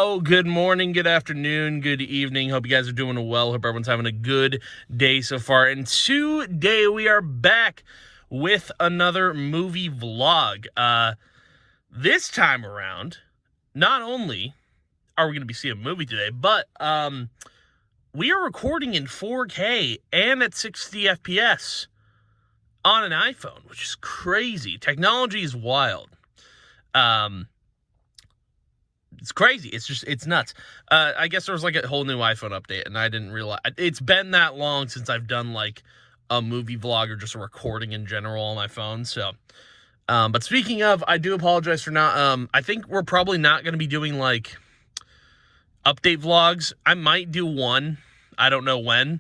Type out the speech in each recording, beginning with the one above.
Hello, good morning, good afternoon, good evening. Hope you guys are doing well. Hope everyone's having a good day so far. And today we are back with another movie vlog. This time around, not only are we going to be seeing a movie today, but we are recording in 4K and at 60 FPS on an iPhone, which is crazy. Technology is wild. It's crazy. It's nuts. I guess there was like a whole new iPhone update, and I didn't realize. It's been that long since I've done like a movie vlog or just a recording in general on my phone. So, but speaking of, I do apologize for not. I think we're probably not going to be doing like update vlogs. I might do one. I don't know when.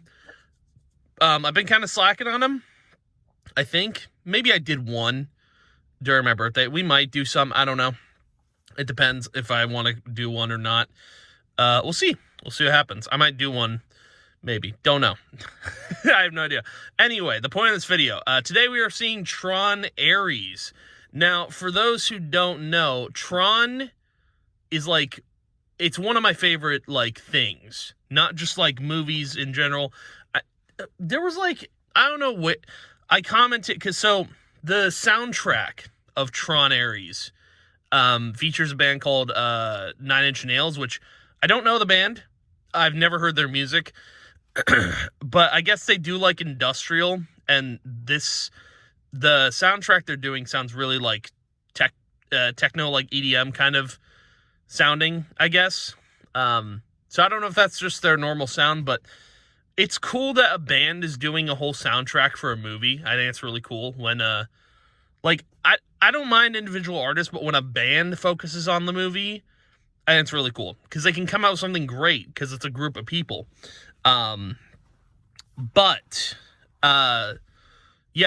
I've been kind of slacking on them. I think maybe I did one during my birthday. We might do some. I don't know. It depends if I want to do one or not. We'll see. We'll see what happens. I might do one, maybe. Don't know. I have no idea. Anyway, the point of this video. Today we are seeing Tron Ares. Now, for those who don't know, Tron is like, it's one of my favorite, like, things. Not just, like, movies in general. There was, like, I don't know what, I commented, because so, the soundtrack of Tron Ares features a band called 9 Inch Nails, which I don't know the band. I've never heard their music, but I guess they do like industrial, and the soundtrack they're doing sounds really like techno, like EDM kind of sounding, I guess. So I don't know if that's just their normal sound, but it's cool that a band is doing a whole soundtrack for a movie. I think it's really cool when like, I don't mind individual artists, but when a band focuses on the movie, I think it's really cool. Because they can come out with something great, because it's a group of people. Yeah,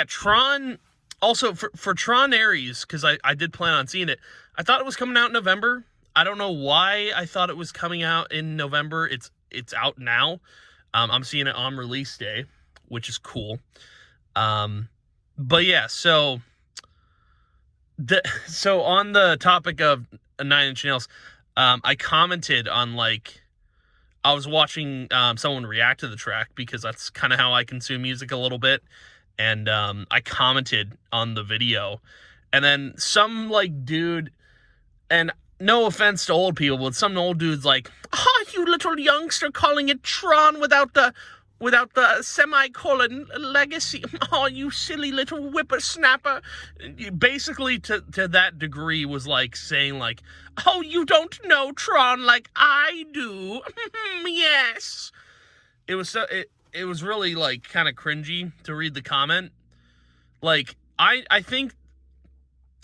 Tron, also, for Tron Ares, because I did plan on seeing it, I thought it was coming out in November. I don't know why I thought it was coming out in November. It's out now. I'm seeing it on release day, which is cool. But yeah, so on the topic of 9 Inch Nails, I commented on, like, I was watching someone react to the track, because that's kind of how I consume music a little bit, and I commented on the video, and then some, like, dude, and no offense to old people, but some old dude's like, "Oh, you little youngster calling it Tron without the semicolon legacy. Oh, you silly little whippersnapper." Basically, to that degree, was like saying, like, "Oh, you don't know Tron like I do." Yes. It was so, it was really, like, kind of cringy to read the comment. Like, I think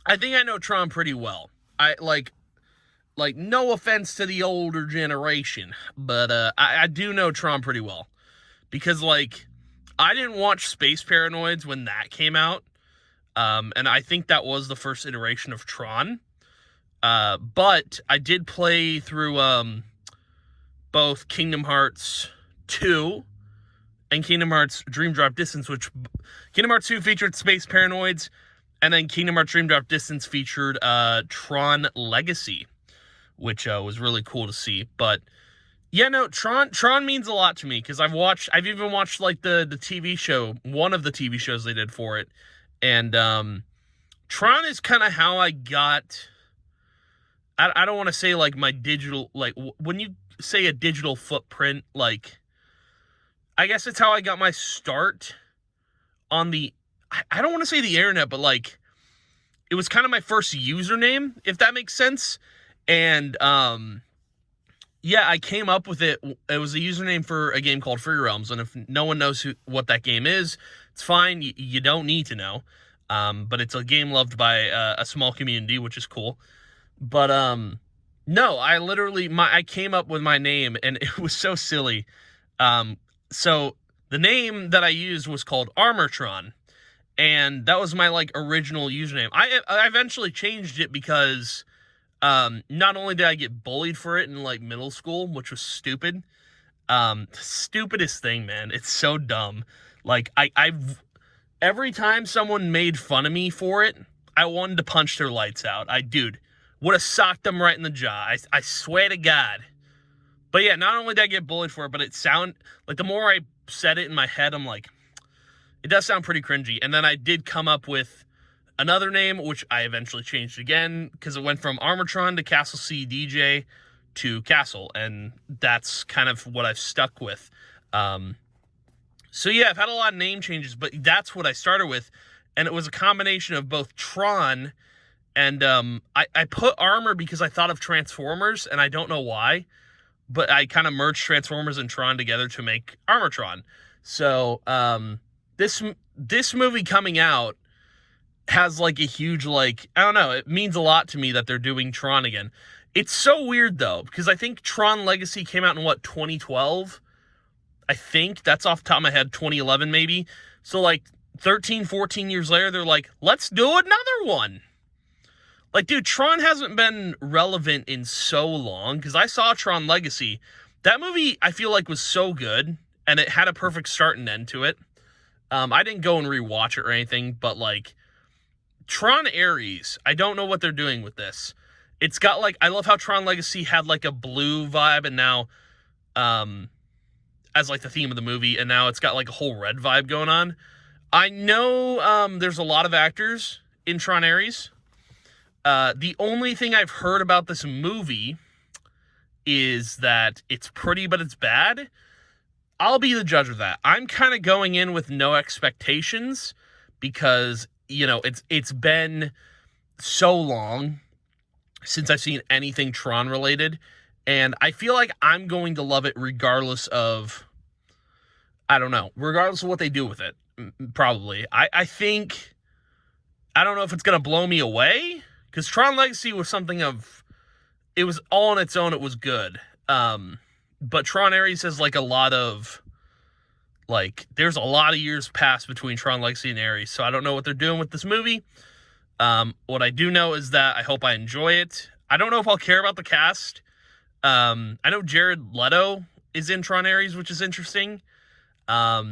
I know Tron pretty well. I like, no offense to the older generation, but I do know Tron pretty well. Because, like, I didn't watch Space Paranoids when that came out. And I think that was the first iteration of Tron. But I did play through both Kingdom Hearts 2 and Kingdom Hearts Dream Drop Distance, which Kingdom Hearts 2 featured Space Paranoids, and then Kingdom Hearts Dream Drop Distance featured Tron Legacy, which was really cool to see. But yeah, no, Tron means a lot to me, because I've even watched, like, the TV show, one of the TV shows they did for it, and Tron is kind of how I got, I don't want to say, like, my digital, like, when you say a digital footprint, like, I guess it's how I got my start on the, I don't want to say the internet, but, like, it was kind of my first username, if that makes sense, and, yeah, I came up with it. It was a username for a game called Free Realms, and if no one knows what that game is, it's fine. You don't need to know, but it's a game loved by a small community, which is cool. But no, I came up with my name, and it was so silly. So the name that I used was called Armortron, and that was my, like, original username. I eventually changed it because not only did I get bullied for it in, like, middle school, which was stupid, stupidest thing, man. It's so dumb. Like, I've every time someone made fun of me for it, I wanted to punch their lights out. Dude, would have socked him right in the jaw. I swear to God. But yeah, not only did I get bullied for it, but it sound like the more I said it in my head, I'm like, it does sound pretty cringy. And then I did come up with another name, which I eventually changed again, because it went from Armatron to Castle C DJ to Castle, and that's kind of what I've stuck with. So yeah, I've had a lot of name changes, but that's what I started with, and it was a combination of both Tron and I put Armor because I thought of Transformers, and I don't know why, but I kind of merged Transformers and Tron together to make Armatron. So this movie coming out has like a huge, like, I don't know, it means a lot to me that they're doing Tron again. It's so weird though, because I think Tron Legacy came out in what, 2012? I think that's off the top of my head, 2011 maybe. So like 13, 14 years later, they're like, let's do another one. Like, dude, Tron hasn't been relevant in so long, because I saw Tron Legacy. That movie, I feel like, was so good, and it had a perfect start and end to it. I didn't go and rewatch it or anything, but like, Tron Ares, I don't know what they're doing with this. It's got like, I love how Tron Legacy had like a blue vibe, and now, as like the theme of the movie, and now it's got like a whole red vibe going on. I know there's a lot of actors in Tron Ares. The only thing I've heard about this movie is that it's pretty, but it's bad. I'll be the judge of that. I'm kind of going in with no expectations because, you know, it's been so long since I've seen anything Tron related, and I feel like I'm going to love it regardless of, I don't know, regardless of what they do with it, probably. I think, I don't know if it's going to blow me away, because Tron Legacy was something of, it was all on its own, it was good. But Tron Ares has like a lot of, like, there's a lot of years passed between Tron Legacy and Ares, so I don't know what they're doing with this movie. What I do know is that I hope I enjoy it. I don't know if I'll care about the cast. I know Jared Leto is in Tron Ares, which is interesting. I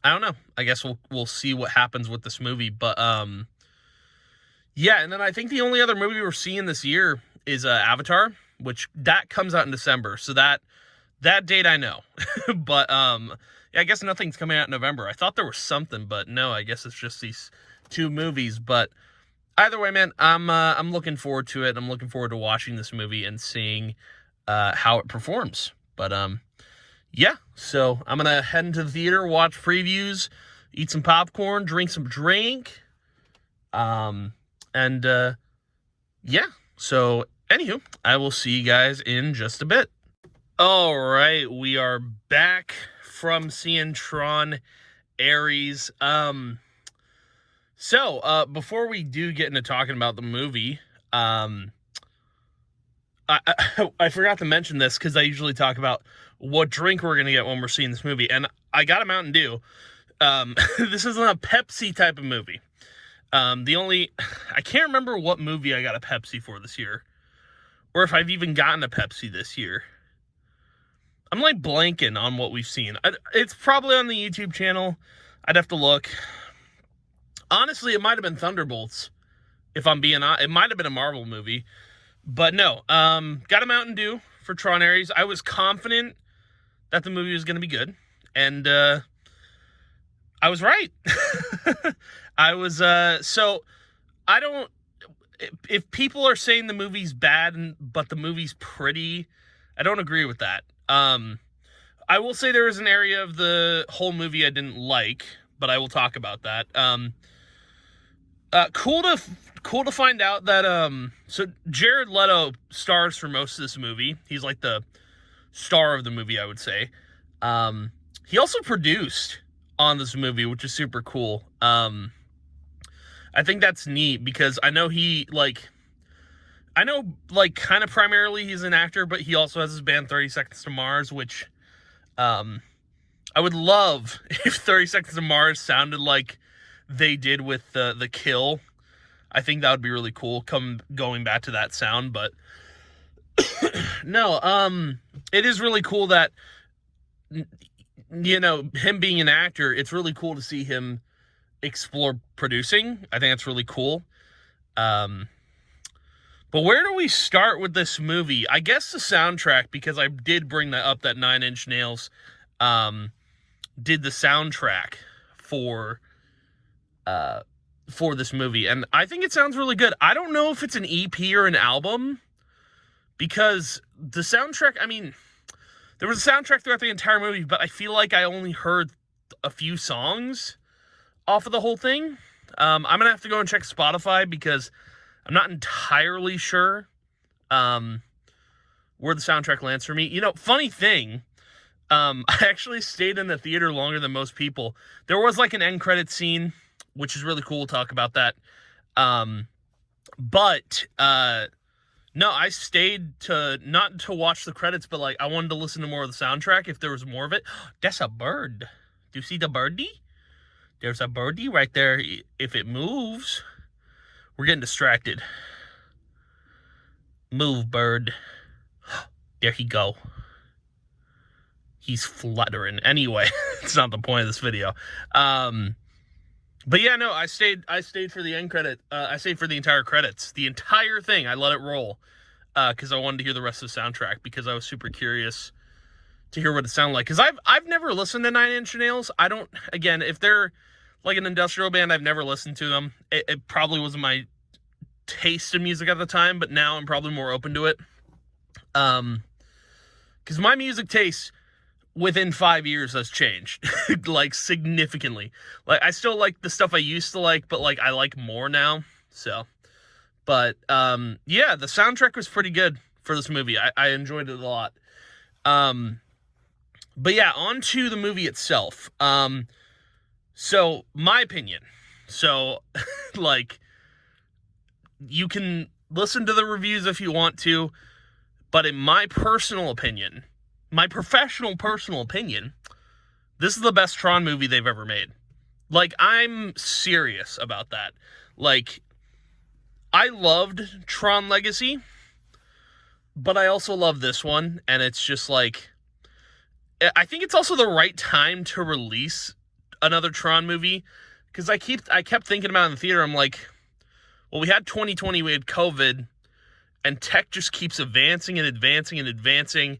don't know. I guess we'll see what happens with this movie, but yeah, and then I think the only other movie we're seeing this year is Avatar, which that comes out in December. So that date I know. But yeah, I guess nothing's coming out in November. I thought there was something, but no, I guess it's just these two movies. But either way, man, I'm looking forward to it. I'm looking forward to watching this movie and seeing how it performs. But yeah, so I'm gonna head into the theater, watch previews, eat some popcorn, drink some drink. And yeah, so anywho, I will see you guys in just a bit. All right, we are back from seeing Tron Ares. So before we do get into talking about the movie, I forgot to mention this because I usually talk about what drink we're gonna get when we're seeing this movie, and I got a Mountain Dew. This isn't a Pepsi type of movie. I can't remember what movie I got a Pepsi for this year, or if I've even gotten a Pepsi this year. I'm like blanking on what we've seen. It's probably on the YouTube channel. I'd have to look. Honestly, it might have been Thunderbolts, if I'm being honest. It might have been a Marvel movie, but no. Got a Mountain Dew for Tron Ares. I was confident that the movie was going to be good, and I was right. I was, so, I don't, if people are saying the movie's bad, but the movie's pretty, I don't agree with that. I will say there is an area of the whole movie I didn't like, but I will talk about that. Cool to find out that, so Jared Leto stars for most of this movie. He's like the star of the movie, I would say. He also produced on this movie, which is super cool. I think that's neat because I know kind of primarily he's an actor, but he also has his band 30 Seconds to Mars, which I would love if 30 Seconds to Mars sounded like they did with the Kill. I think that would be really cool going back to that sound, but no, it is really cool that, you know, him being an actor, it's really cool to see him explore producing. I think that's really cool. But where do we start with this movie? I guess the soundtrack, because I did bring that up, that Nine Inch Nails did the soundtrack for this movie, and I think it sounds really good. I don't know if it's an EP or an album, because the soundtrack, I mean, there was a soundtrack throughout the entire movie, but I feel like I only heard a few songs off of the whole thing. I'm going to have to go and check Spotify, because I'm not entirely sure where the soundtrack lands for me. You know, funny thing, I actually stayed in the theater longer than most people. There was like an end credit scene, which is really cool. We'll talk about that. But no, I stayed not to watch the credits, but like I wanted to listen to more of the soundtrack if there was more of it. That's a bird. Do you see the birdie? There's a birdie right there. If it moves, we're getting distracted. Move, bird. There he go. He's fluttering. Anyway, it's not the point of this video. But yeah, no, I stayed for the end credit. I stayed for the entire credits. The entire thing. I let it roll. Because I wanted to hear the rest of the soundtrack, because I was super curious to hear what it sounded like. Because I've never listened to Nine Inch Nails. I don't, again, if they're like an industrial band, I've never listened to them. It probably wasn't my taste in music at the time, but now I'm probably more open to it. Because my music taste within 5 years has changed, like significantly. Like I still like the stuff I used to like, but like I like more now. So, but yeah, the soundtrack was pretty good for this movie. I enjoyed it a lot. But yeah, on to the movie itself. So my opinion. So like, you can listen to the reviews if you want to, but in my personal opinion, my professional personal opinion, this is the best Tron movie they've ever made. Like, I'm serious about that. Like, I loved Tron Legacy, but I also love this one, and it's just like, I think it's also the right time to release another Tron movie, because I kept thinking about it in the theater. I'm like, well, we had 2020, we had COVID, and tech just keeps advancing and advancing and advancing.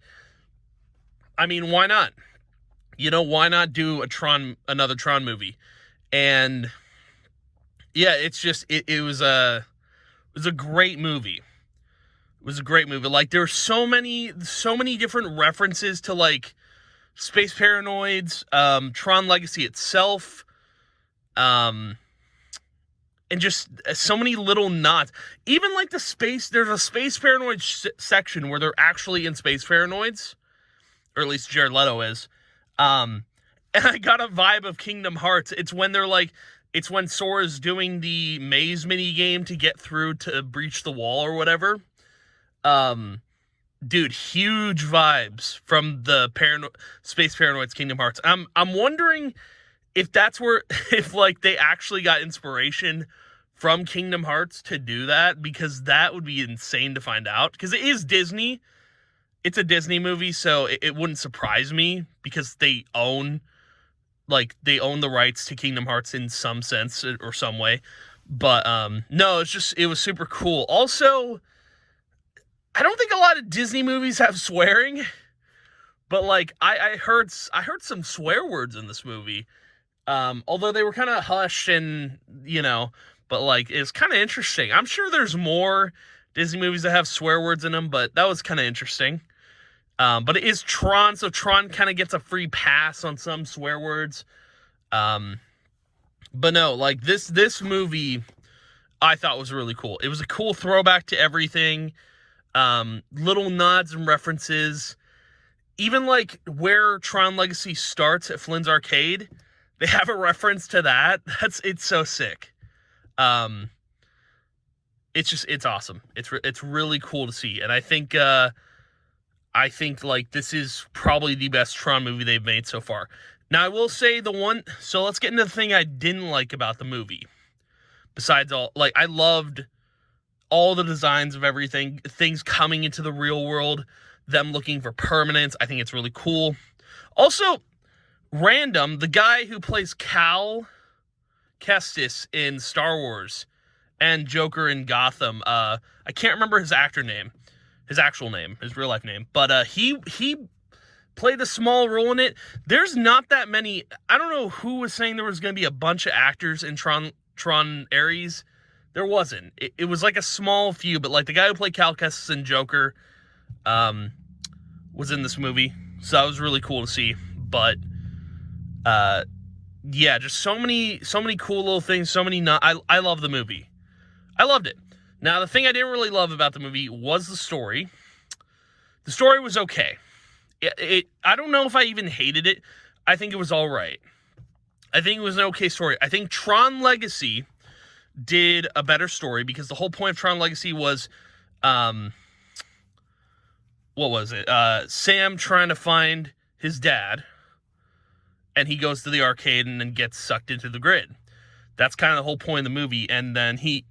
I mean, why not? You know, why not do another Tron movie? And yeah, it's just, it was a great movie. It was a great movie. Like, there were so many different references to like Space Paranoids, Tron Legacy itself, and just so many little nods. Even like there's a Space Paranoid section where they're actually in Space Paranoids, or at least Jared Leto is. And I got a vibe of Kingdom Hearts. It's when Sora's doing the maze mini game to get through to breach the wall or whatever. Dude, huge vibes from the Space Paranoids Kingdom Hearts. I'm wondering if that's where, if like they actually got inspiration from Kingdom Hearts to do that, because that would be insane to find out. Because it is Disney. It's a Disney movie, so it wouldn't surprise me, because they own the rights to Kingdom Hearts in some sense or some way. But no, it was super cool. Also, I don't think a lot of Disney movies have swearing, but like I heard some swear words in this movie. Although they were kind of hushed, and you know, but like it's kind of interesting. I'm sure there's more Disney movies that have swear words in them, but that was kind of interesting. But it is Tron, so Tron kind of gets a free pass on some swear words. But no, like this movie I thought was really cool. It was a cool throwback to everything. Little nods and references. Even like where Tron Legacy starts at Flynn's Arcade, they have a reference to that. It's so sick. It's awesome. It's really cool to see. And I think like this is probably the best Tron movie they've made so far. Now I will say so let's get into the thing I didn't like about the movie. Besides I loved all the designs of everything, things coming into the real world, them looking for permanence. I think it's really cool. Also, the guy who plays Cal Kestis in Star Wars, and Joker in Gotham. I can't remember his actual name, his real life name, but he played a small role in it. There's not that many. I don't know who was saying there was going to be a bunch of actors in Tron Ares. There wasn't. It was like a small few, but like the guy who played Cal Kestis and Joker was in this movie, so that was really cool to see. But yeah, just so many cool little things. I love the movie. I loved it. Now, the thing I didn't really love about the movie was the story. The story was okay. I don't know if I even hated it. I think it was all right. I think it was an okay story. I think Tron Legacy did a better story because the whole point of Tron Legacy was, what was it? Sam trying to find his dad, and he goes to the arcade and then gets sucked into the grid. That's kind of the whole point of the movie, and then he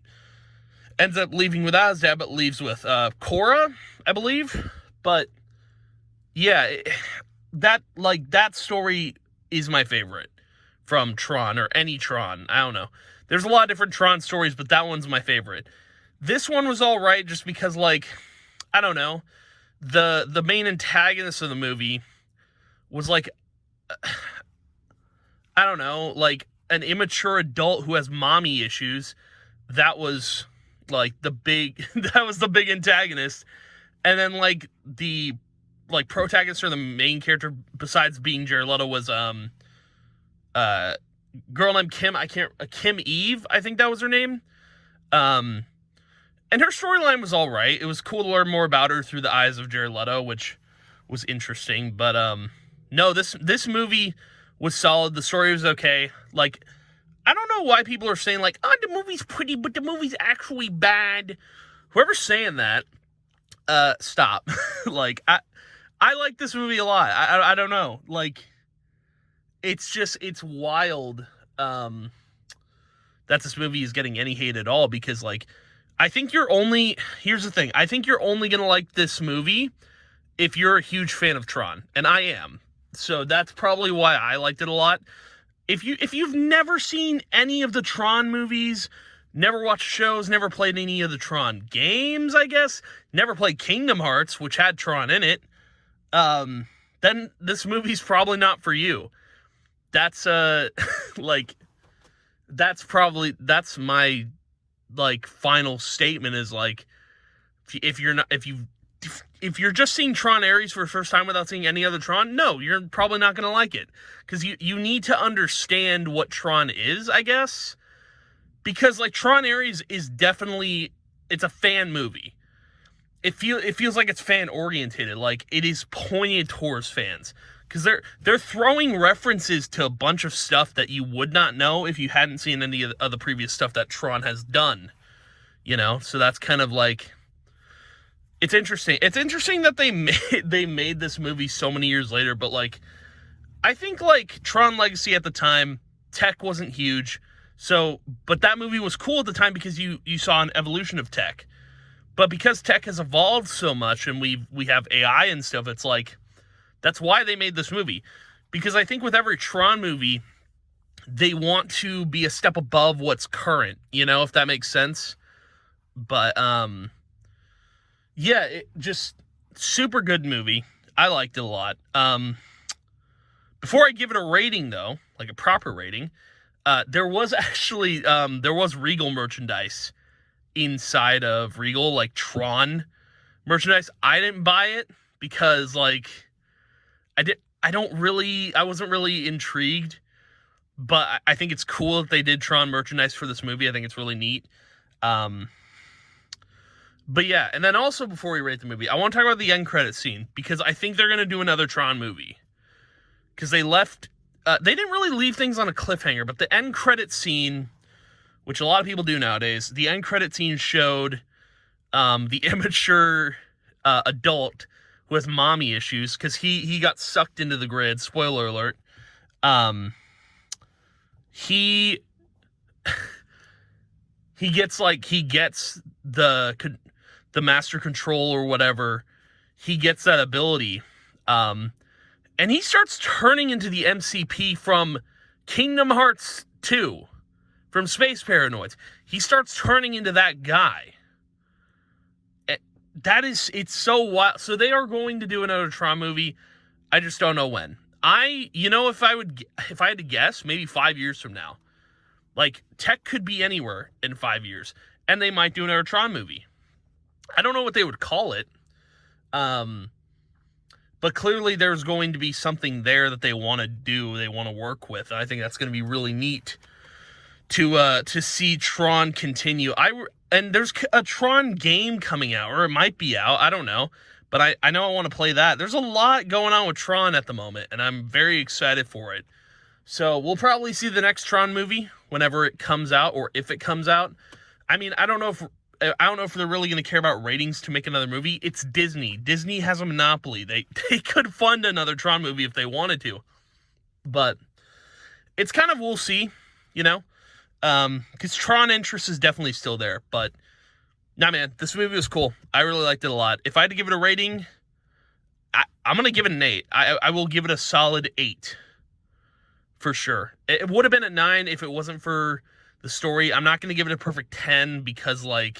ends up leaving without his dad, but leaves with Cora, I believe. But yeah, that story is my favorite from Tron, or any Tron. I don't know. There's a lot of different Tron stories, but that one's my favorite. This one was all right just because, like, I don't know, the main antagonist of the movie was like, I don't know, like an immature adult who has mommy issues. That was like the big antagonist. And then like the protagonist or the main character besides being Jared Leto was girl named Kim Eve, I think that was her name. And her storyline was all right. It was cool to learn more about her through the eyes of Jared Leto, which was interesting. But no, this movie was solid. The story was okay. Like, I don't know why people are saying like, oh, the movie's pretty, but the movie's actually bad. Whoever's saying that, stop. Like, I like this movie a lot. I don't know. Like, it's wild that this movie is getting any hate at all, because like, here's the thing. I think you're only going to like this movie if you're a huge fan of Tron, and I am. So that's probably why I liked it a lot. If you've never seen any of the Tron movies, never watched shows, never played any of the Tron games, I guess, never played Kingdom Hearts, which had Tron in it, then this movie's probably not for you. That's like, that's my like final statement is like, if you're just seeing Tron Ares for the first time without seeing any other Tron, no, you're probably not going to like it. Because you need to understand what Tron is, I guess. Because, like, Tron Ares is definitely, it's a fan movie. It feels like it's fan-oriented. Like, it is pointed towards fans. Because they're throwing references to a bunch of stuff that you would not know if you hadn't seen any of the previous stuff that Tron has done. You know? So that's kind of like... It's interesting. It's interesting that they made this movie so many years later, but like, I think like Tron Legacy at the time, tech wasn't huge. So, but that movie was cool at the time because you saw an evolution of tech. But because tech has evolved so much and we have AI and stuff, it's like, that's why they made this movie. Because I think with every Tron movie, they want to be a step above what's current, you know, if that makes sense. But, yeah, it just super good movie. I liked it a lot. Before I give it a rating, though, like a proper rating, there was actually there was Regal merchandise inside of Regal, like Tron merchandise. I didn't buy it because like I wasn't really intrigued, but I think it's cool that they did Tron merchandise for this movie. I think it's really neat. But yeah, and then also before we rate the movie, I want to talk about the end credit scene, because I think they're going to do another Tron movie. Because they didn't really leave things on a cliffhanger, but the end credit scene, which a lot of people do nowadays, the end credit scene showed the immature adult who has mommy issues, because he got sucked into the grid, spoiler alert. He gets the master control or whatever. He gets that ability, and he starts turning into the MCP from Kingdom Hearts 2, from Space Paranoids. He starts turning into that guy. It's so wild. So they are going to do another Tron movie. I just don't know when. If I had to guess, maybe 5 years from now. Like, tech could be anywhere in 5 years, and they might do another Tron movie. I don't know what they would call it. But clearly there's going to be something there that they want to do, they want to work with. And I think that's going to be really neat to see Tron continue. And there's a Tron game coming out, or it might be out, I don't know. But I know I want to play that. There's a lot going on with Tron at the moment, and I'm very excited for it. So we'll probably see the next Tron movie whenever it comes out, or if it comes out. I mean, I don't know if they're really going to care about ratings to make another movie. It's Disney. Disney has a monopoly. They could fund another Tron movie if they wanted to. But it's kind of, we'll see, because Tron interest is definitely still there. But, nah, man, this movie was cool. I really liked it a lot. If I had to give it a rating, I'm going to give it an 8. I will give it a solid 8. For sure. It would have been a 9 if it wasn't for the story. I'm not going to give it a perfect 10 because, I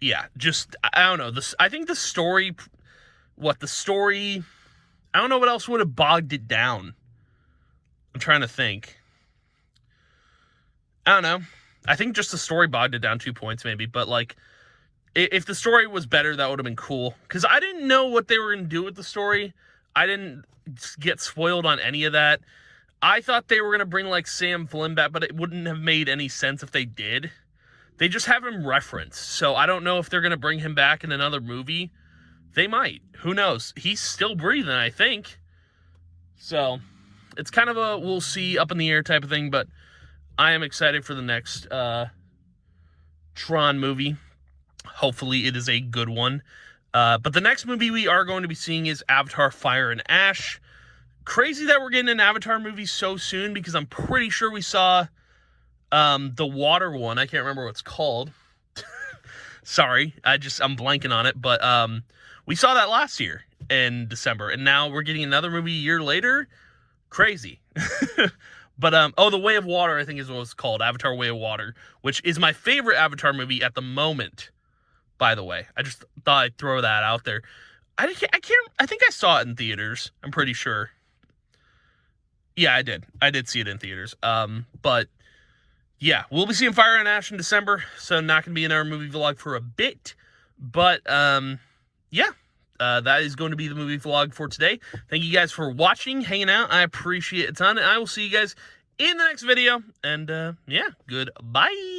don't know. I think the story, I don't know what else would have bogged it down. I'm trying to think. I don't know. I think just the story bogged it down 2 points maybe, but if the story was better, that would have been cool. Because I didn't know what they were going to do with the story. I didn't get spoiled on any of that. I thought they were going to bring Sam Flynn back, but it wouldn't have made any sense if they did. They just have him referenced, so I don't know if they're going to bring him back in another movie. They might. Who knows? He's still breathing, I think. So, it's kind of a we'll see, up in the air type of thing, but I am excited for the next Tron movie. Hopefully it is a good one. But the next movie we are going to be seeing is Avatar: Fire and Ash. Crazy that we're getting an Avatar movie so soon, because I'm pretty sure we saw the water one. I can't remember what it's called. Sorry, I'm blanking on it. But we saw that last year in December, and now we're getting another movie a year later. Crazy. But The Way of Water, I think is what it's called. Avatar: Way of Water, which is my favorite Avatar movie at the moment. By the way, I just thought I'd throw that out there. I think I saw it in theaters. I'm pretty sure. Yeah, I did. I did see it in theaters. But yeah, we'll be seeing Fire and Ash in December, so not going to be in our movie vlog for a bit. But yeah, that is going to be the movie vlog for today. Thank you guys for watching, hanging out. I appreciate it a ton, and I will see you guys in the next video. And yeah, goodbye.